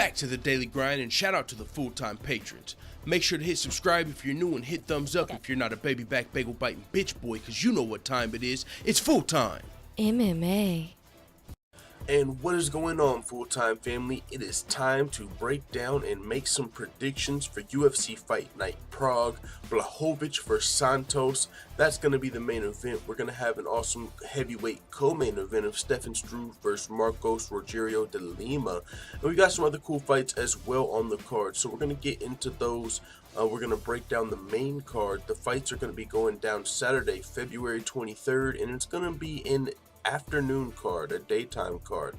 back to the daily grind, and shout out to the full-time patrons. Make sure to hit subscribe if you're new and hit thumbs up if you're not a baby back bagel biting bitch boy, cause you know what time it is. It's full time. MMA. And what is going on, full-time family? It is time to break down and make some predictions for UFC Fight Night Prague, Blachowicz vs. Santos. That's going to be the main event. We're going to have an awesome heavyweight co-main event of Stefan Struve vs. Marko Rogerio de Lima. And we got some other cool fights as well on the card, so we're going to get into those. We're going to break down the main card. The fights are going to be going down Saturday, February 23rd, and it's going to be in afternoon card, a daytime card.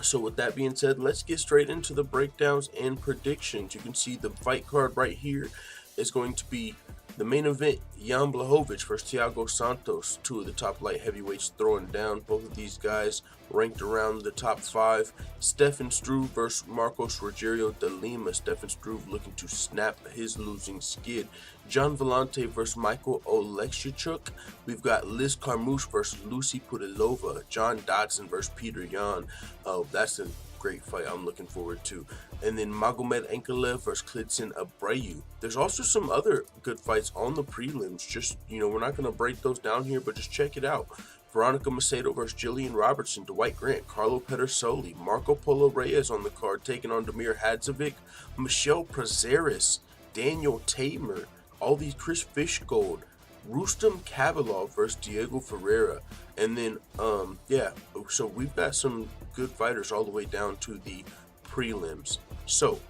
So with that being said, let's get straight into the breakdowns and predictions. You can see the fight card right here is going to be the main event, Jan Blachowicz versus Thiago Santos, two of the top light heavyweights throwing down. Both of these guys ranked around the top 5. Stefan Struve versus Marko Rogerio de Lima. Stefan Struve looking to snap his losing skid. John Vellante versus Michael Oleksichuk. We've got Liz Carmouche versus Lucy Pudilova. John Dodson versus Peter Yan. Oh, that's a great fight I'm looking forward to. And then Magomed Ankalaev versus Quintin Abreu. There's also some other good fights on the prelims. Just, we're not going to break those down here, but just check it out. Veronica Macedo versus Jillian Robertson, Dwight Grant, Carlo Pedersoli, Marco Polo Reyes on the card taking on Damir Hadzovic, Michelle Prazeres, Daniel Tamer, all these Chris Fishgold, Rustam Kabalov versus Diego Ferreira. And then, so we've got some good fighters all the way down to the prelims. So,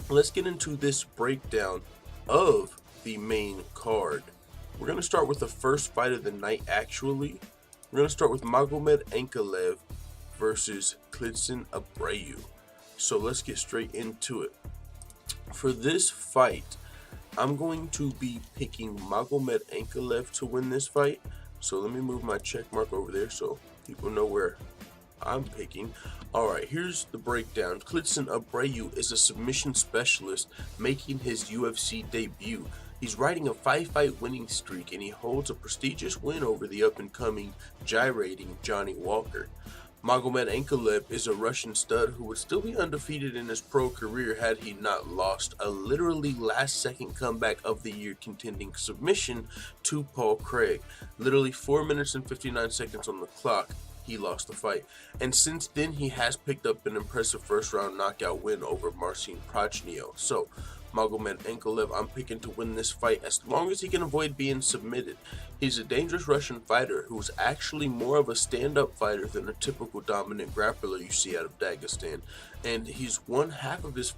let's get into this breakdown of the main card. We're going to start with the first fight of the night, actually. We're going to start with Magomed Ankalaev versus Quintin Abreu. So, let's get straight into it. For this fight, I'm going to be picking Magomed Ankalaev to win this fight. So let me move my check mark over there so people know where I'm picking. Alright, here's the breakdown. Quintin Abreu is a submission specialist making his UFC debut. He's riding a 5-fight winning streak, and he holds a prestigious win over the up-and-coming, gyrating Johnny Walker. Magomed Ankalaev is a Russian stud who would still be undefeated in his pro career had he not lost a literally last-second comeback of the year contending submission to Paul Craig. Literally 4 minutes and 59 seconds on the clock, he lost the fight. And since then, he has picked up an impressive first-round knockout win over Marcin Prachnio. So, Magomed Ankalaev, I'm picking to win this fight as long as he can avoid being submitted. He's a dangerous Russian fighter who's actually more of a stand-up fighter than a typical dominant grappler you see out of Dagestan. And he's won half of his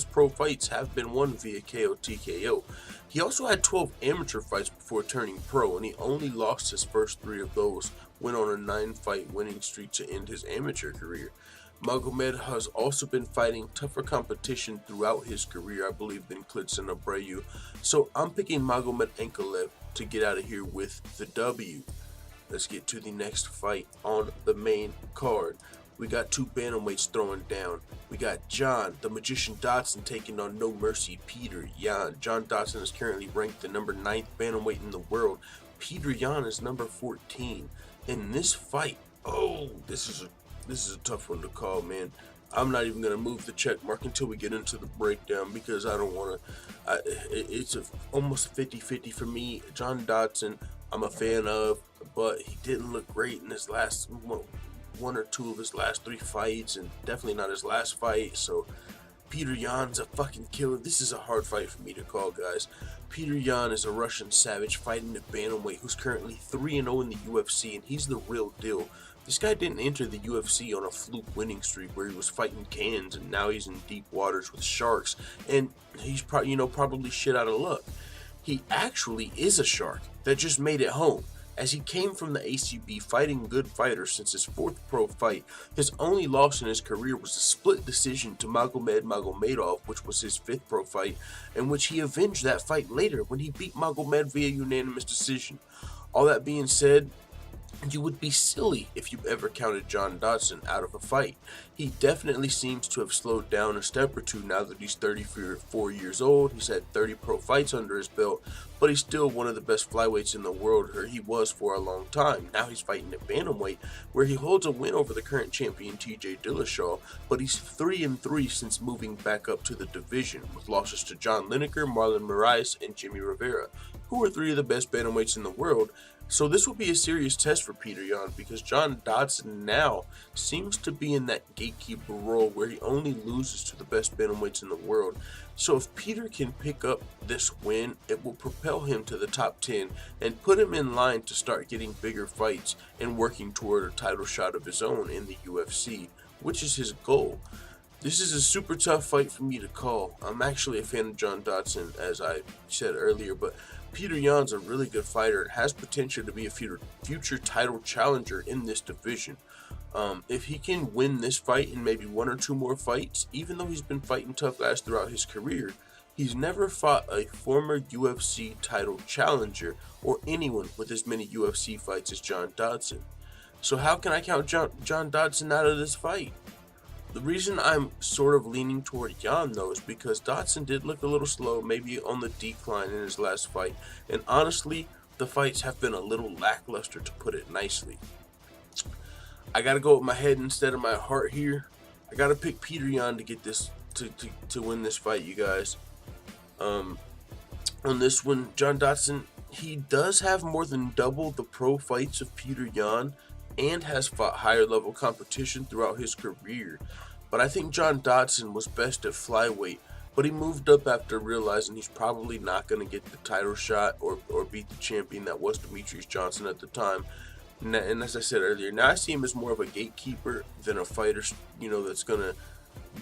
pro fights have been won via KO TKO. He also had 12 amateur fights before turning pro, and he only lost his first 3 of those, went on a 9-fight winning streak to end his amateur career. Magomed has also been fighting tougher competition throughout his career, I believe, than Quintin Abreu. So I'm picking Magomed Ankalaev to get out of here with the W. Let's get to the next fight on the main card. We got 2 bantamweights throwing down. We got John, the Magician Dodson, taking on No Mercy Peter Yan. John Dodson is currently ranked the number 9th bantamweight in the world. Peter Yan is number 14. In this fight, this is a tough one to call, man. I'm not even going to move the check mark until we get into the breakdown because I don't want to. It's almost 50-50 for me. John Dodson, I'm a fan of, but he didn't look great in his last 1 or 2 of his last 3 fights, and definitely not his last fight. So Peter Yan's a fucking killer. This is a hard fight for me to call, guys. Peter Yan is a Russian savage fighting a bantamweight who's currently 3-0 in the UFC, and he's the real deal. This guy didn't enter the UFC on a fluke winning streak where he was fighting cans, and now he's in deep waters with sharks, and he's probably shit out of luck. He actually is a shark that just made it home, as he came from the ACB fighting good fighters since his 4th pro fight. His only loss in his career was a split decision to Magomed Magomedov, which was his 5th pro fight, in which he avenged that fight later when he beat Magomed via unanimous decision. All that being said, You would be silly if you ever counted John Dodson out of a fight. He definitely seems to have slowed down a step or two now that he's 34 years old. He's had 30 pro fights under his belt, but he's still one of the best flyweights in the world, or he was for a long time. Now he's fighting at bantamweight, where he holds a win over the current champion TJ Dillashaw, but he's 3-3 since moving back up to the division, with losses to John Lineker, Marlon Moraes, and Jimmy Rivera, who are 3 of the best bantamweights in the world. So this will be a serious test for Peter Yan, because John Dodson now seems to be in that gatekeeper role where he only loses to the best bantamweights in the world. So if Peter can pick up this win, it will propel him to the top 10 and put him in line to start getting bigger fights and working toward a title shot of his own in the UFC, which is his goal. This is a super tough fight for me to call. I'm actually a fan of John Dodson, as I said earlier, but Peter Yan's a really good fighter and has potential to be a future title challenger in this division. If he can win this fight and maybe 1 or 2 more fights, even though he's been fighting tough guys throughout his career, he's never fought a former UFC title challenger or anyone with as many UFC fights as John Dodson. So how can I count John Dodson out of this fight? The reason I'm sort of leaning toward Yan, though, is because Dodson did look a little slow, maybe on the decline in his last fight, and honestly, the fights have been a little lackluster, to put it nicely. I gotta go with my head instead of my heart here. I gotta pick Peter Yan to get this to win this fight, you guys. On this one, John Dodson, he does have more than double the pro fights of Peter Yan, and has fought higher level competition throughout his career. But I think John Dodson was best at flyweight, but he moved up after realizing he's probably not going to get the title shot or beat the champion that was Demetrius Johnson at the time. And as I said earlier, now I see him as more of a gatekeeper than a fighter, that's going to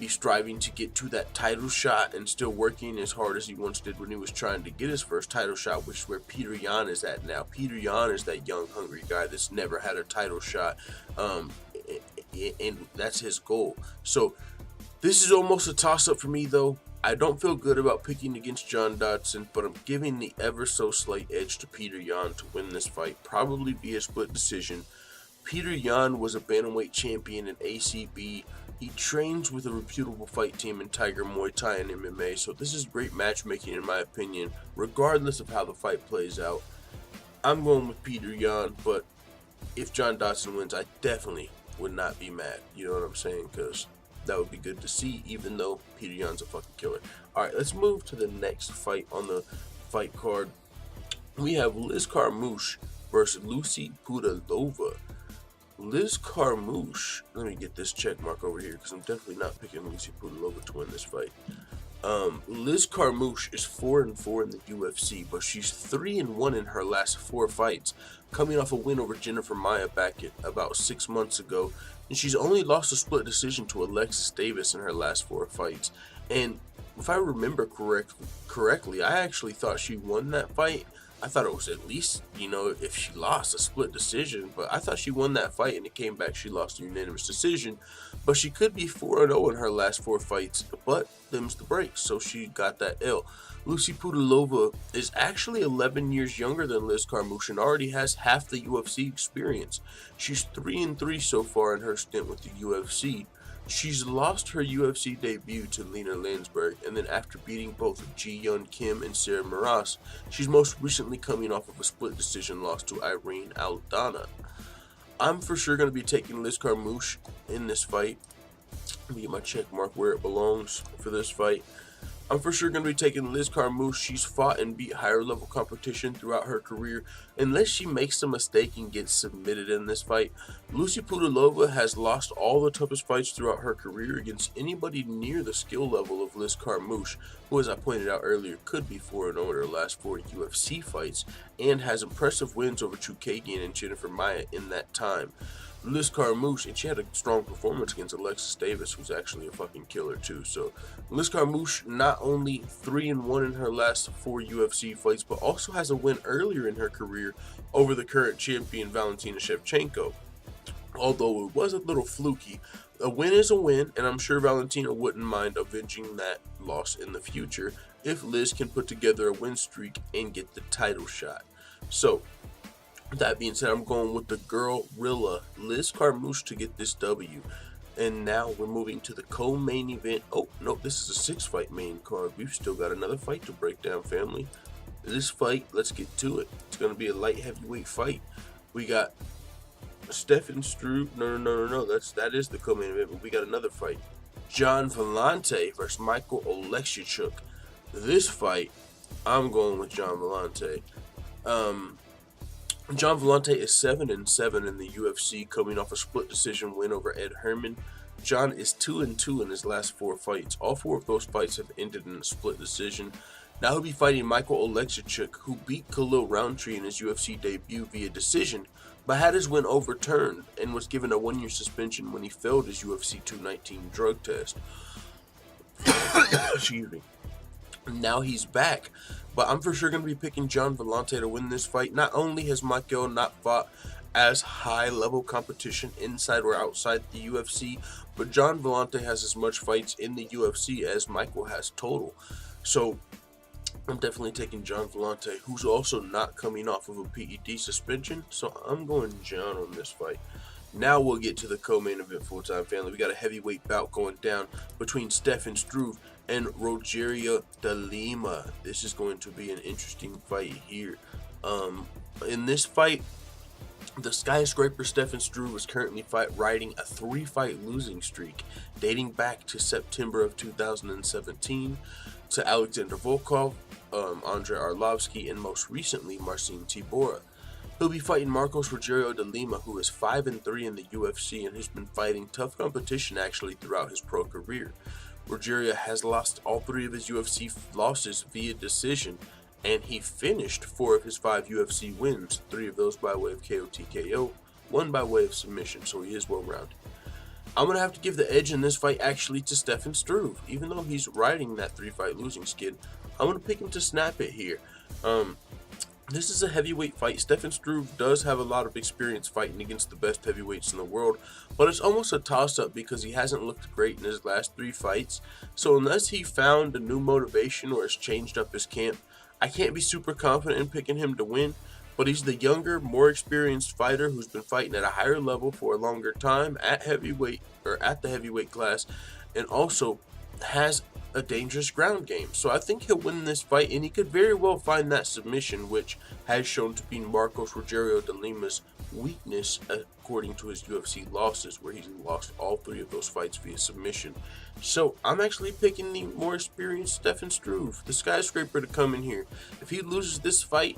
be striving to get to that title shot and still working as hard as he once did when he was trying to get his first title shot, which is where Peter Yan is at now. Peter Yan is that young, hungry guy that's never had a title shot, and that's his goal. So this is almost a toss-up for me, though. I don't feel good about picking against John Dodson, but I'm giving the ever so slight edge to Peter Yan to win this fight, probably via split decision. Peter Yan was a bantamweight champion in ACB. He trains with a reputable fight team in Tiger Muay Thai and MMA, so this is great matchmaking in my opinion, regardless of how the fight plays out. I'm going with Peter Yan, but if John Dodson wins, I definitely would not be mad, you know what I'm saying, because that would be good to see, even though Peter Yan's a fucking killer. Alright, let's move to the next fight on the fight card. We have Liz Carmouche versus Lucy Pudilova. Liz Carmouche, let me get this check mark over here because I'm definitely not picking Lucy Pudilova to win this fight. Liz Carmouche is 4-4 in the UFC, but she's 3-1 in her last 4 fights, coming off a win over Jennifer Maia back about 6 months ago, and she's only lost a split decision to Alexis Davis in her last 4 fights. And if I remember correctly, I actually thought she won that fight. I thought it was at least, if she lost, a split decision, but I thought she won that fight and it came back she lost a unanimous decision. But she could be 4-0 in her last 4 fights, but them's the breaks, so she got that L. Lucy Pudilova is actually 11 years younger than Liz Carmouche and already has half the UFC experience. She's 3-3 so far in her stint with the UFC. She's lost her UFC debut to Lena Landsberg, and then after beating both Ji-Yeon Kim and Sarah Moras, she's most recently coming off of a split decision loss to Irene Aldana. I'm for sure going to be taking Liz Carmouche in this fight. Let me get my check mark where it belongs for this fight. I'm for sure going to be taking Liz Carmouche. She's fought and beat higher level competition throughout her career. Unless she makes a mistake and gets submitted in this fight, Lucy Pudilova has lost all the toughest fights throughout her career against anybody near the skill level of Liz Carmouche, who, as I pointed out earlier, could be 4-0 in her last 4 UFC fights and has impressive wins over Chookagian and Jennifer Maia in that time. Liz Carmouche, and she had a strong performance against Alexis Davis, who's actually a fucking killer too. So Liz Carmouche not only 3-1 in her last 4 UFC fights, but also has a win earlier in her career over the current champion Valentina Shevchenko. Although it was a little fluky, a win is a win, and I'm sure Valentina wouldn't mind avenging that loss in the future if Liz can put together a win streak and get the title shot. So That being said, I'm going with the Gorilla, Liz Carmouche, to get this W. And now we're moving to the co-main event. Oh, no, this is a 6-fight main card. We've still got another fight to break down, family. This fight, let's get to it. It's going to be a light heavyweight fight. We got Stefan Struve. No. That is the co-main event, but we got another fight. John Vellante versus Michael Oleksiejczuk. This fight, I'm going with John Vellante. John Vellante is 7-7 in the UFC, coming off a split decision win over Ed Herman. John is 2-2 in his last 4 fights. All 4 of those fights have ended in a split decision. Now he'll be fighting Michael Oleksiejczuk, who beat Khalil Roundtree in his UFC debut via decision, but had his win overturned and was given a 1-year suspension when he failed his UFC 219 drug test. Excuse me. Now he's back, but I'm for sure going to be picking John Vellante to win this fight. Not only has Michael not fought as high-level competition inside or outside the UFC, but John Vellante has as much fights in the UFC as Michael has total. So I'm definitely taking John Vellante, who's also not coming off of a PED suspension, so I'm going John on this fight. Now we'll get to the co-main event, full-time family. We got a heavyweight bout going down between Stefan Struve and Rogerio de Lima. This is going to be an interesting fight here. In this fight, the skyscraper Stefan Struve is currently riding a 3-fight losing streak dating back to September of 2017 to Alexander Volkov, Andrei Arlovsky, and most recently Marcin Tybura. He'll be fighting Marcos Rogerio de Lima, who is 5-3 in the UFC and has been fighting tough competition actually throughout his pro career. Rogerio has lost all 3 of his UFC losses via decision, and he finished 4 of his 5 UFC wins, 3 of those by way of KO TKO, 1 by way of submission, so he is well-rounded. I'm going to have to give the edge in this fight actually to Stefan Struve. Even though he's riding that 3-fight losing skid, I'm going to pick him to snap it here. This is a heavyweight fight. Stefan Struve does have a lot of experience fighting against the best heavyweights in the world, but it's almost a toss-up because he hasn't looked great in his last 3 fights. So unless he found a new motivation or has changed up his camp, I can't be super confident in picking him to win. But he's the younger, more experienced fighter who's been fighting at a higher level for a longer time at heavyweight or at the heavyweight class, and also has a dangerous ground game. So I think he'll win this fight, and he could very well find that submission, which has shown to be Marcos Rogerio de Lima's weakness according to his UFC losses, where he's lost all 3 of those fights via submission. So I'm actually picking the more experienced Stefan Struve, the skyscraper, to come in here. If he loses this fight,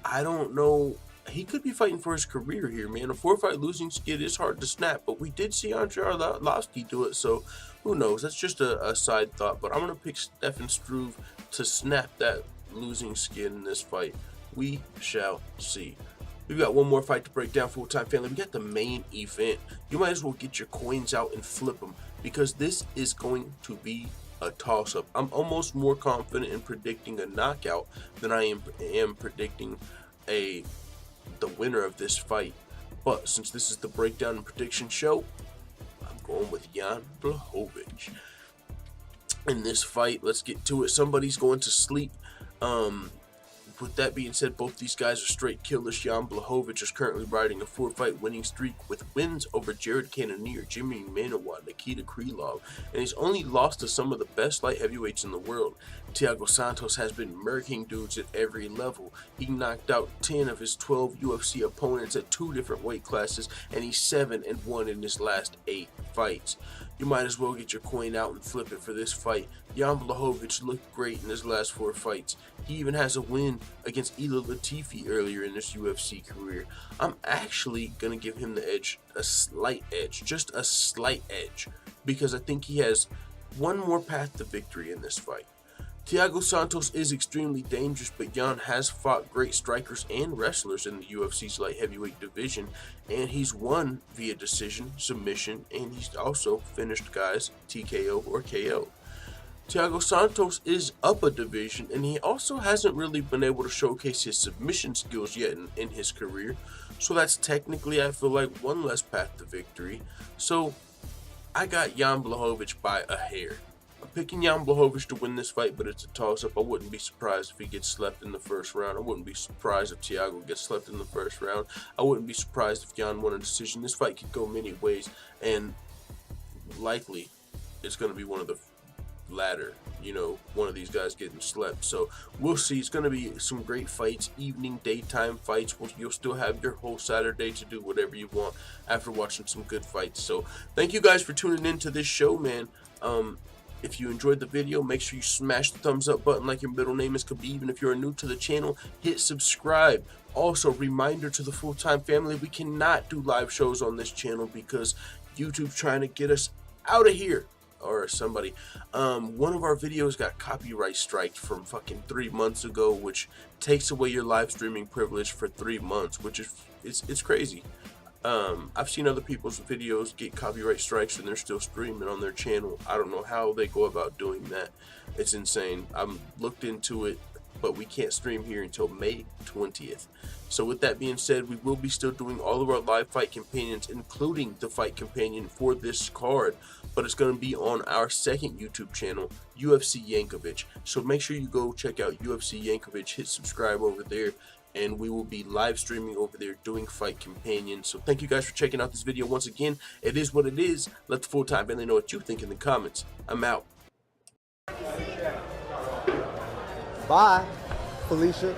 I don't know. He could be fighting for his career here, man. A 4-fight losing skid is hard to snap, but we did see Andrei Arlovsky do it, so who knows? That's just a side thought, but I'm going to pick Stefan Struve to snap that losing skid in this fight. We shall see. We've got one more fight to break down, full-time family. We got the main event. You might as well get your coins out and flip them, because this is going to be a toss-up. I'm almost more confident in predicting a knockout than I am predicting the winner of this fight. But since this is the breakdown and prediction show, I'm going with Jan Blachowicz. In this fight, let's get to it. Somebody's going to sleep. With that being said, both these guys are straight killers. Jan Blachowicz is currently riding a 4-fight winning streak with wins over Jared Cannonier, Jimmy Manuwa, Nikita Krylov, and he's only lost to some of the best light heavyweights in the world. Thiago Santos has been murking dudes at every level. He knocked out 10 of his 12 UFC opponents at 2 different weight classes, and he's 7-1 in his last 8 fights. You might as well get your coin out and flip it for this fight. Jan Blachowicz looked great in his last 4 fights. He even has a win against Ilir Latifi earlier in his UFC career. I'm actually going to give him the edge, a slight edge, just a slight edge, because I think he has one more path to victory in this fight. Thiago Santos is extremely dangerous, but Jan has fought great strikers and wrestlers in the UFC's light heavyweight division, and he's won via decision, submission, and he's also finished guys TKO or KO. Thiago Santos is up a division, and he also hasn't really been able to showcase his submission skills yet in his career, so that's technically, I feel like, one less path to victory. So I got Jan Blachowicz by a hair. I'm picking Jan Blachowicz to win this fight, but it's a toss-up. I wouldn't be surprised if he gets slept in the first round. I wouldn't be surprised if Thiago gets slept in the first round. I wouldn't be surprised if Jan won a decision. This fight could go many ways, and likely it's going to be one of the latter, you know, one of these guys getting slept. So we'll see. It's going to be some great fights, evening, daytime fights. You'll still have your whole Saturday to do whatever you want after watching some good fights. So thank you guys for tuning into this show, man. If you enjoyed the video, make sure you smash the thumbs up button like your middle name is Khabib. And if you're new to the channel, hit subscribe. Also, reminder to the full-time family, we cannot do live shows on this channel because YouTube's trying to get us out of here. Or somebody. One of our videos got copyright striked from fucking 3 months ago, which takes away your live streaming privilege for 3 months, which is it's crazy. I've seen other people's videos get copyright strikes and they're still streaming on their channel. I don't know how they go about doing that. It's insane. I'm looked into it, but we can't stream here until May 20th. So with that being said, we will be still doing all of our live fight companions, including the fight companion for this card, but it's going to be on our second YouTube channel, UFC Yankovic. So make sure you go check out UFC Yankovic, hit subscribe over there, and we will be live streaming over there doing fight companions. So thank you guys for checking out this video once again. It is what it is. Let the full-time family know what you think in the comments. I'm out. Bye, Felicia.